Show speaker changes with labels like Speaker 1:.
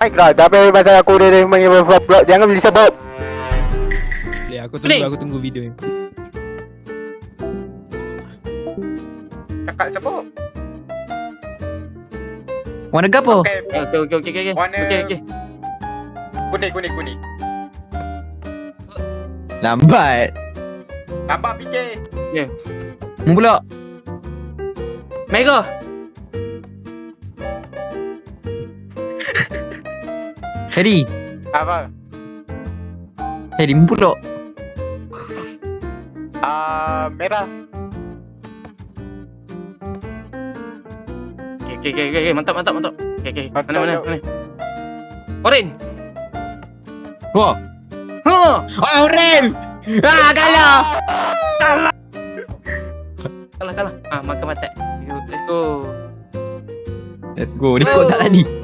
Speaker 1: My god, tapi pasal aku dia main vlog, jangan beli sebab.
Speaker 2: Ya, aku
Speaker 3: Pening.
Speaker 2: tunggu video ni.
Speaker 1: Cakap sebab.
Speaker 4: Warna gapo?
Speaker 1: Okay,
Speaker 3: Okey.
Speaker 1: Warna-
Speaker 3: Okey.
Speaker 1: kuning.
Speaker 4: Lambat.
Speaker 1: Lambat fikir.
Speaker 4: Mu pula.
Speaker 3: Merah.
Speaker 4: Harry.
Speaker 1: Apa?
Speaker 4: Harry mu pula.
Speaker 1: Merah.
Speaker 3: Okey. Mantap. Okey.
Speaker 1: Mantap,
Speaker 3: Mana?
Speaker 1: jom.
Speaker 3: Orange.
Speaker 4: Wah.
Speaker 3: Ha.
Speaker 4: Oh, rem. Kalah.
Speaker 3: Kalah. Makan mata. Let's go.
Speaker 4: Let's go. Rekod tak tadi.